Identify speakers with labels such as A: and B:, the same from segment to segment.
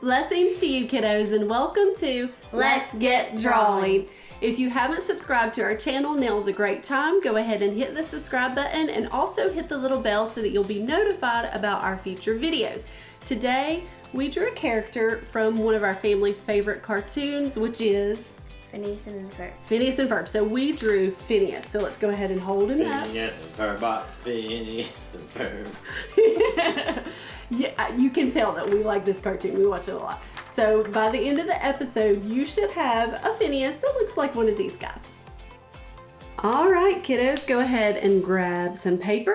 A: Blessings to you, kiddos, and welcome to
B: Let's Get Drawing.
A: If you haven't subscribed to our channel, now's a great time. Go ahead and hit the subscribe button and also hit the little bell so that you'll be notified about our future videos. Today, we drew a character from one of our family's favorite cartoons, which is
B: Phineas and Ferb.
A: Phineas and Ferb. So we drew Phineas. So let's go ahead and hold him up.
C: Phineas and Ferb, Phineas and Ferb.
A: Yeah, you can tell that we like this cartoon. We watch it a lot. So by the end of the episode, you should have a Phineas that looks like one of these guys. All right, kiddos, go ahead and grab some paper,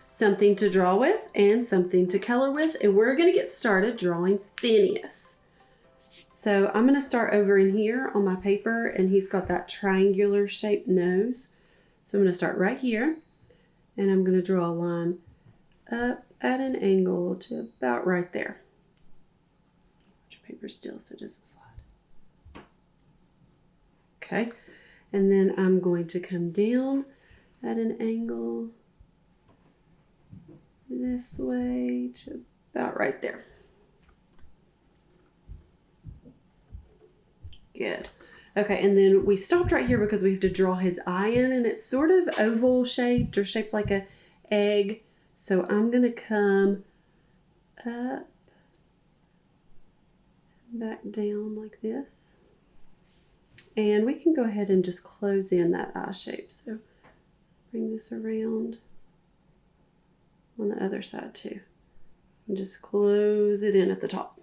A: something to draw with, and something to color with, and we're going to get started drawing Phineas. So I'm going to start over in here on my paper, and he's got that triangular shaped nose. So I'm going to start right here, and I'm going to draw a line up at an angle to about right there. Put your paper still so it doesn't slide. Okay, and then I'm going to come down at an angle this way to about right there. Good. Okay, and then we stopped right here because we have to draw his eye in, and it's sort of oval shaped or shaped like a egg. So I'm going to come up, back down like this. And we can go ahead and just close in that eye shape. So bring this around on the other side too. And just close it in at the top.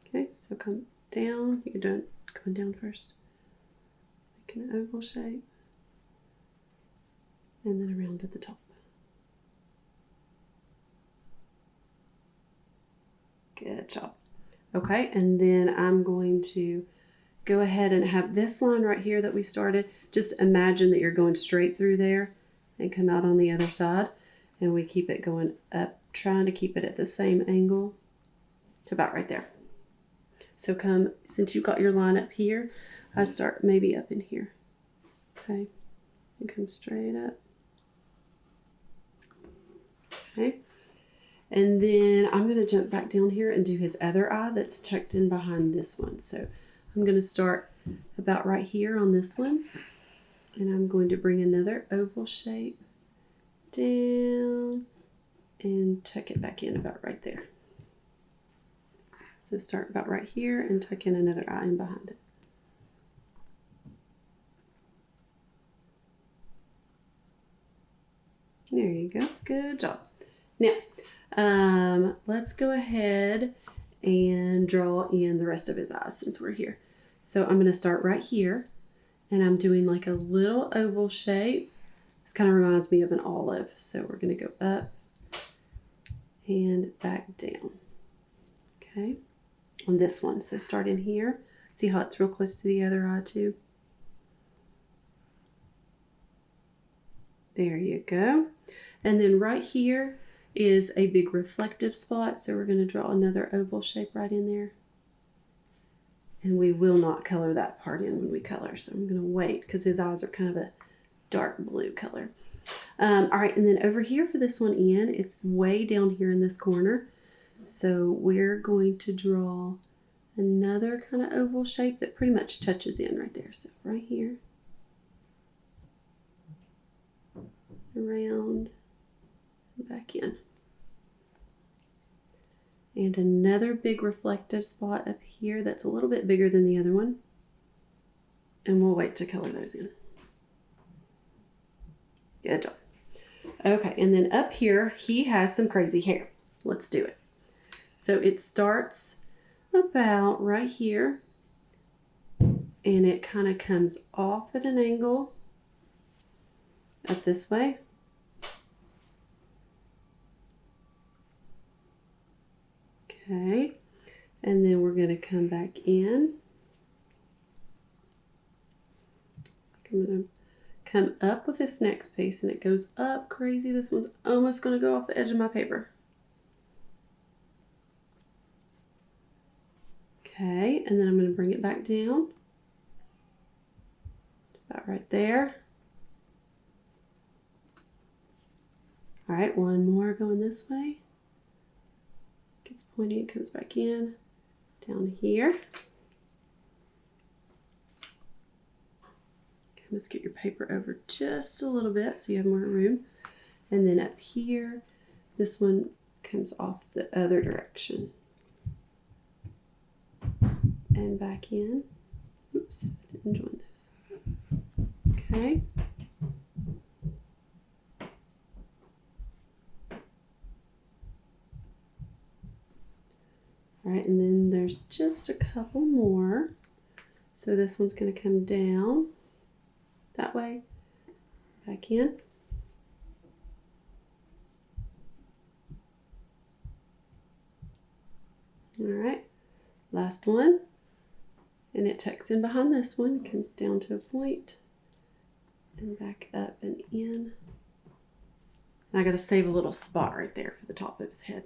A: Okay, so come down. You're done coming down first. Make an oval shape. And then around at the top. Good job. Okay, and then I'm going to go ahead and have this line right here that we started. Just imagine that you're going straight through there and come out on the other side. And we keep it going up, trying to keep it at the same angle to about right there. So come, since you've got your line up here, I start maybe up in here. Okay, and come straight up. Okay. And then I'm going to jump back down here and do his other eye that's tucked in behind this one. So I'm going to start about right here on this one. And I'm going to bring another oval shape down and tuck it back in about right there. So start about right here and tuck in another eye in behind it. There you go. Good job. Now, let's go ahead and draw in the rest of his eyes since we're here. So I'm going to start right here, and I'm doing like a little oval shape. This kind of reminds me of an olive. So we're going to go up and back down. Okay, on this one. So start in here. See how it's real close to the other eye too? There you go. And then right here is a big reflective spot. So we're going to draw another oval shape right in there. And we will not color that part in when we color. So I'm going to wait because his eyes are kind of a dark blue color. All right, and then over here for this one in, it's way down here in this corner. So we're going to draw another kind of oval shape that pretty much touches in right there. So right here. Around. Back in. And another big reflective spot up here that's a little bit bigger than the other one. And we'll wait to color those in. Good job. Okay, and then up here, he has some crazy hair. Let's do it. So it starts about right here. And it kind of comes off at an angle up this way. Okay, and then we're going to come back in. I'm going to come up with this next piece, and it goes up crazy. This one's almost going to go off the edge of my paper. Okay, and then I'm going to bring it back down. About right there. All right, one more going this way. Gets pointy, it comes back in, down here. Okay, let's get your paper over just a little bit so you have more room. And then up here, this one comes off the other direction. And back in. Oops, I didn't join those. Okay. All right, and then there's just a couple more. So this one's going to come down that way, back in. All right, last one. And it tucks in behind this one, comes down to a point, and back up and in. And I got to save a little spot right there for the top of his head.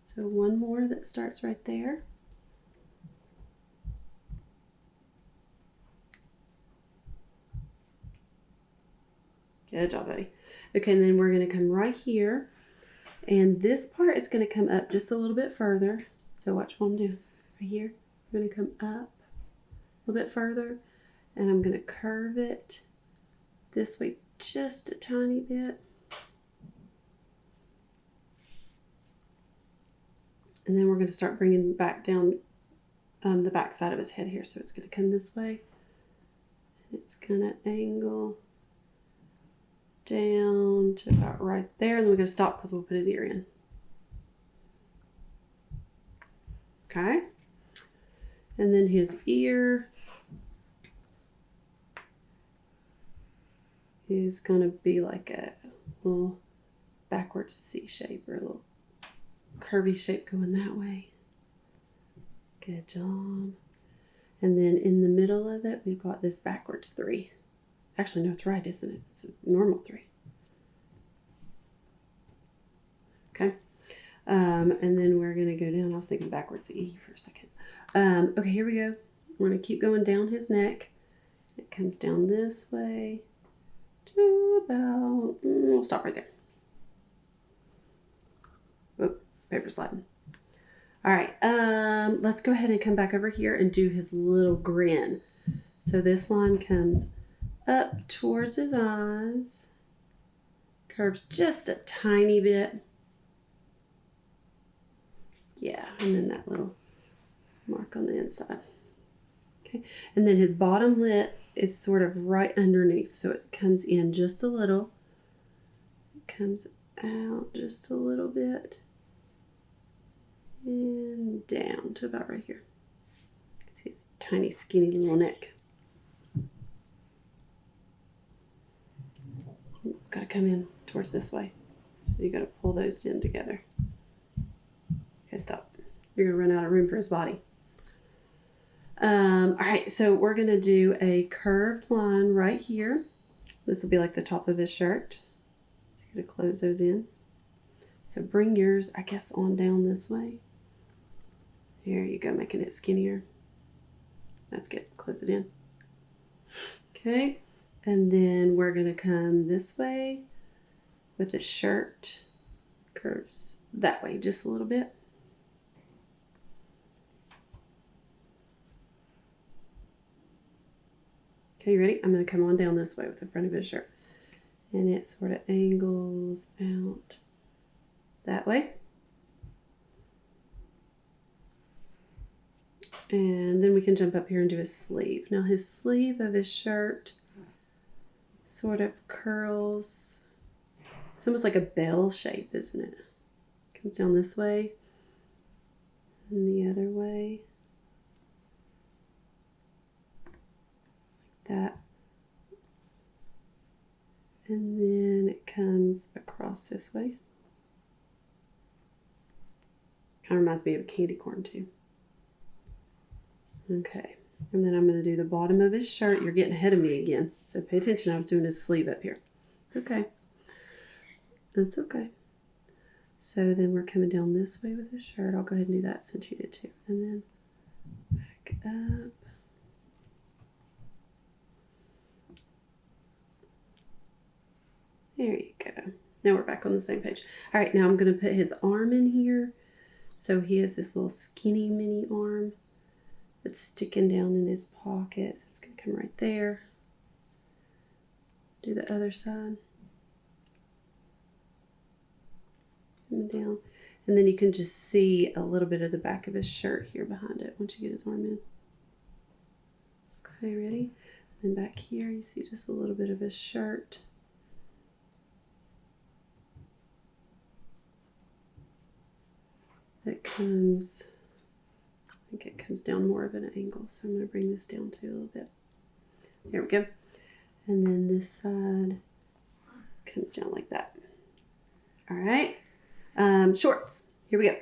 A: So one more that starts right there. Good job, buddy. Okay, and then we're going to come right here. And this part is going to come up just a little bit further. So watch what I'm doing. Right here, I'm going to come up a little bit further. And I'm going to curve it this way just a tiny bit. And then we're going to start bringing back down the back side of his head here. So it's going to come this way. And it's going to angle down to about right there. And then we're going to stop because we'll put his ear in. Okay. And then his ear is going to be like a little backwards C shape or a little curvy shape going that way. Good job. And then in the middle of it, we've got this backwards 3. Actually, no, it's right, isn't it? It's a normal 3. Okay. And then we're going to go down. I was thinking backwards E for a second. Okay, here we go. We're going to keep going down his neck. It comes down this way to about, we'll stop right there. Whoop, paper sliding. All right, let's go ahead and come back over here and do his little grin. So this line comes up towards his eyes, curves just a tiny bit. Yeah, and then that little mark on the inside. Okay, and then his bottom lip is sort of right underneath, so it comes in just a little. It comes out just a little bit. And down to about right here. See his tiny, skinny little neck. Got to come in towards this way. So you got to pull those in together. Okay, stop. You're going to run out of room for his body. All right, so we're going to do a curved line right here. This will be like the top of his shirt. So you're going to close those in. So bring yours, I guess, on down this way. Here you go, making it skinnier. That's good. Close it in. Okay. And then we're going to come this way with the shirt. Curves that way just a little bit. Okay, you ready? I'm going to come on down this way with the front of his shirt. And it sort of angles out that way. And then we can jump up here and do his sleeve. Now his sleeve of his shirt sort of curls. It's almost like a bell shape, isn't it? Comes down this way and the other way. Like that. And then it comes across this way. Kind of reminds me of a candy corn too. Okay, and then I'm going to do the bottom of his shirt. You're getting ahead of me again, so pay attention. I was doing his sleeve up here. It's okay. That's okay. So then we're coming down this way with his shirt. I'll go ahead and do that since you did too. And then back up. There you go. Now we're back on the same page. All right, now I'm going to put his arm in here. So he has this little skinny mini arm that's sticking down in his pocket. So it's going to come right there. Do the other side. Come down. And then you can just see a little bit of the back of his shirt here behind it once you get his arm in. Okay, ready? And back here you see just a little bit of his shirt. It comes, I think it comes down more of an angle, so I'm going to bring this down too a little bit. There we go. And then this side comes down like that. All right. Shorts. Here we go.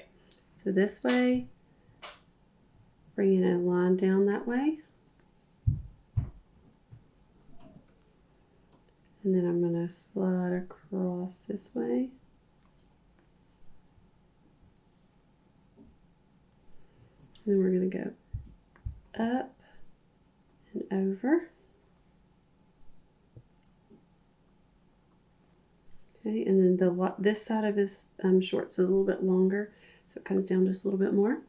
A: So this way, bringing a line down that way. And then I'm going to slide across this way. And then we're going to go up and over. Okay, and then this side of his shorts is a little bit longer, so it comes down just a little bit more.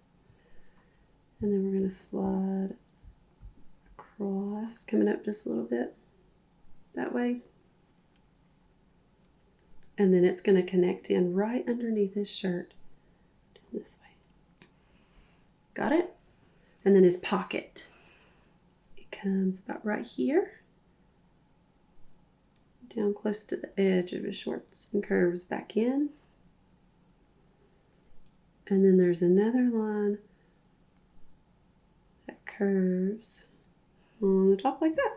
A: And then we're going to slide across, coming up just a little bit that way. And then it's going to connect in right underneath his shirt down this way. Got it? And then his pocket. It comes about right here. Down close to the edge of his shorts and curves back in. And then there's another line that curves on the top like that.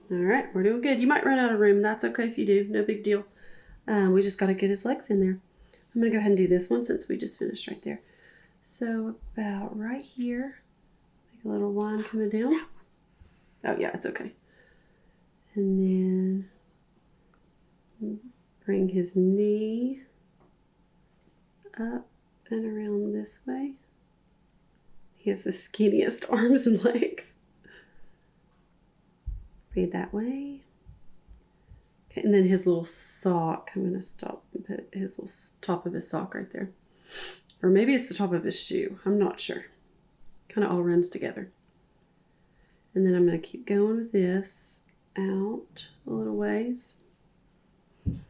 A: All right, we're doing good. You might run out of room. That's okay if you do. No big deal. We just got to get his legs in there. I'm going to go ahead and do this one since we just finished right there. So about right here, make a little line coming down. Oh yeah, it's okay. And then bring his knee up and around this way. He has the skinniest arms and legs. Bring it that way. Okay, and then his little sock. I'm going to stop and put his little top of his sock right there. Or maybe it's the top of his shoe. I'm not sure. Kind of all runs together. And then I'm going to keep going with this out a little ways. And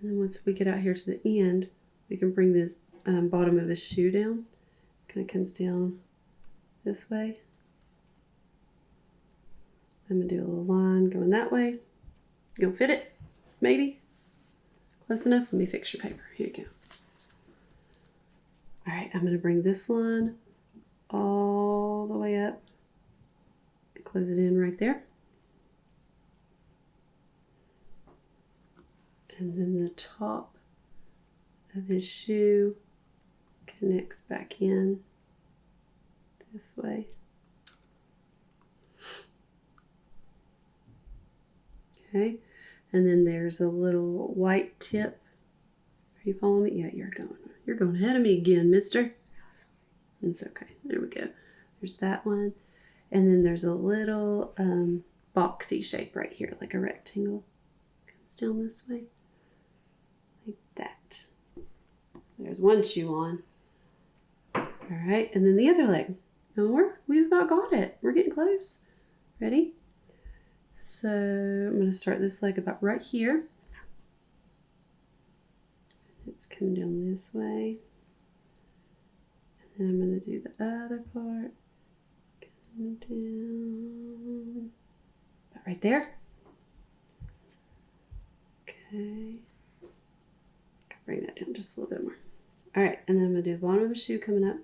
A: then once we get out here to the end, we can bring this bottom of his shoe down. Kind of comes down this way. I'm going to do a little line going that way. You gonna fit it? Maybe? Close enough? Let me fix your paper. Here you go. All right, I'm going to bring this line all the way up and close it in right there. And then the top of his shoe connects back in this way. Okay, and then there's a little white tip. Are you following me? Yeah, you're going ahead of me again, mister. It's okay. There we go. There's that one. And then there's a little boxy shape right here, like a rectangle. Comes down this way. Like that. There's one shoe on. All right, and then the other leg. And we've about got it. We're getting close. Ready? So I'm going to start this leg about right here. It's coming down this way. And then I'm going to do the other part. Coming down. About right there. Okay. Bring that down just a little bit more. All right, and then I'm going to do the bottom of the shoe coming up.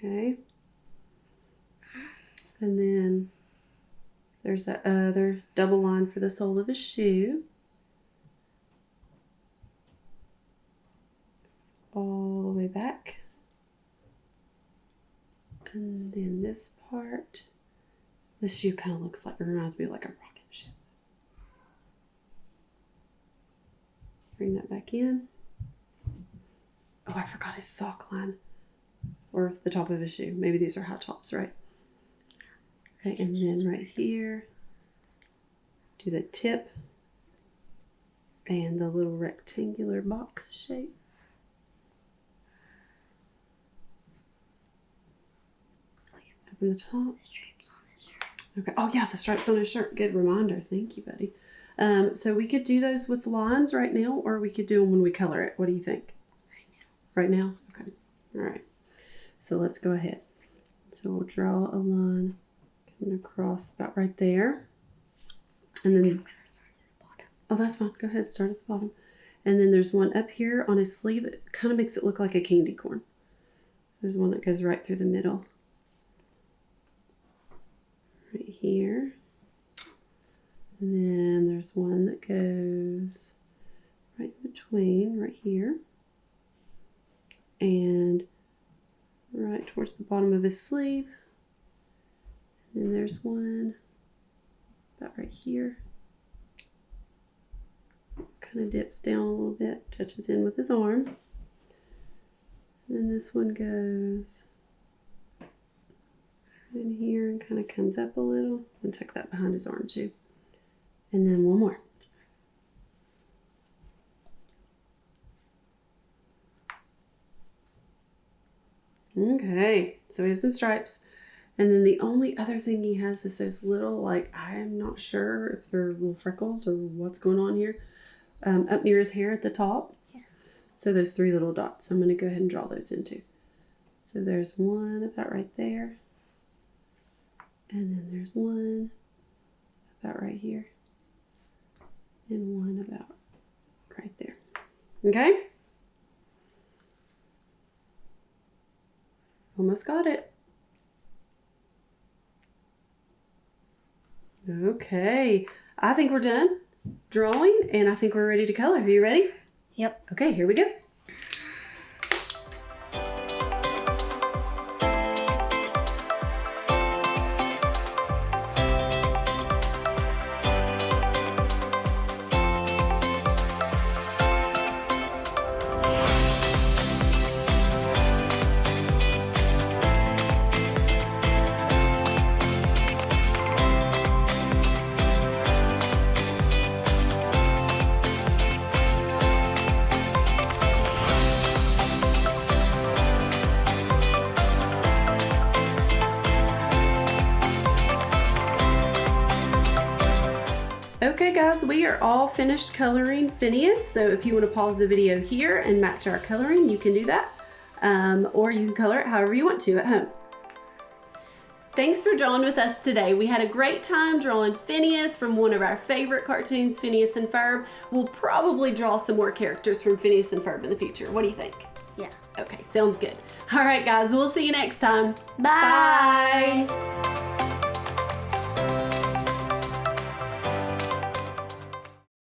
A: Okay. And then there's that other double line for the sole of his shoe. All the way back. And then this part. This shoe kind of looks like, it reminds me of like a rocket ship. Bring that back in. Oh, I forgot his sock line. Or the top of his shoe. Maybe these are high tops, right? Okay, and then right here, do the tip And the little rectangular box shape. Up in the top.
B: The stripes on his shirt.
A: Okay. Oh yeah, the stripes on his shirt. Good reminder. Thank you, buddy. So we could do those with lines right now, or we could do them when we color it. What do you think? Right now. Right now? Okay. All right. So let's go ahead. So we'll draw a line coming across about right there. And then, oh, that's fine. Go ahead. Start at the bottom. And then there's one up here on his sleeve. It kind of makes it look like a candy corn. There's one that goes right through the middle. Right here. And then there's one that goes right in between, right here. And right towards the bottom of his sleeve. And then there's one about right here. Kind of dips down a little bit, touches in with his arm. And then this one goes in here and kind of comes up a little. And tuck that behind his arm too. And then one more. Okay, so we have some stripes. And then the only other thing he has is those little, like, I'm not sure if they're little freckles or what's going on here. Up near his hair at the top.
B: Yeah.
A: So those 3 little dots. So I'm going to go ahead and draw those in too. So there's one about right there. And then there's one about right here. And one about right there. Okay? Almost got it. Okay. I think we're done drawing, and I think we're ready to color. Are you ready?
B: Yep.
A: Okay, here we go. Okay guys, we are all finished coloring Phineas, so if you want to pause the video here and match our coloring, you can do that. Or you can color it however you want to at home. Thanks for drawing with us today. We had a great time drawing Phineas from one of our favorite cartoons, Phineas and Ferb. We'll probably draw some more characters from Phineas and Ferb in the future. What do you think?
B: Yeah.
A: Okay, sounds good. All right guys, we'll see you next time.
B: Bye.
A: Bye.